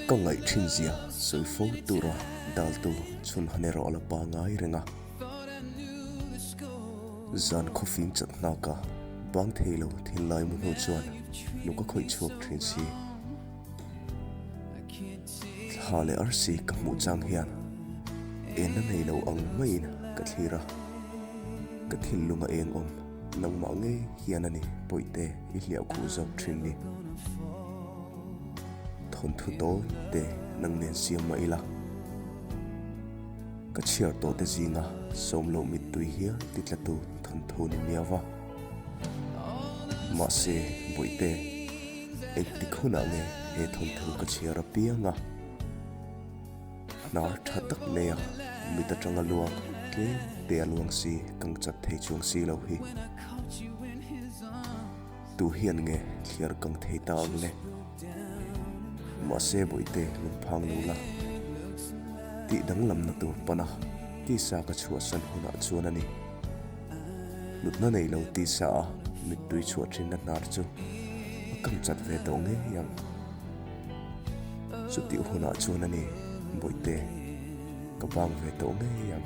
Có ngày thiên dìa soi phố tu ra dal tu chun hanero ala pa ngai renga zan khofin chat na ka bang thelo thin lai mun ho chuan nu ka khoi chuak thin si hale arsi ka mu chang hian en na nei lo ang mai na ka thira ka thil lunga eng om nang ma nge hian ani poite I hliau khu zau thin ni thon thu to te nang nen siam mai la ka chiar to te zinga som lo mit tui hia titlatu thon thu ni miawa ma se boite ek tikhuna nge he thon thu ka chiara pianga nar thatak leya mita tanga luang ke te luang si kang chat thei chuang si lo hi tu hian nge thiar kang thei ta ang le ma se boite lung phang lu la ti dang lam na tu pana ti sa ka chua san huna chuan ani lut na nei lo ti sa mit tui chua thin na nar chu kang chat ve to nge yang su ti huna chuan ani boite ka bang ve to nge yang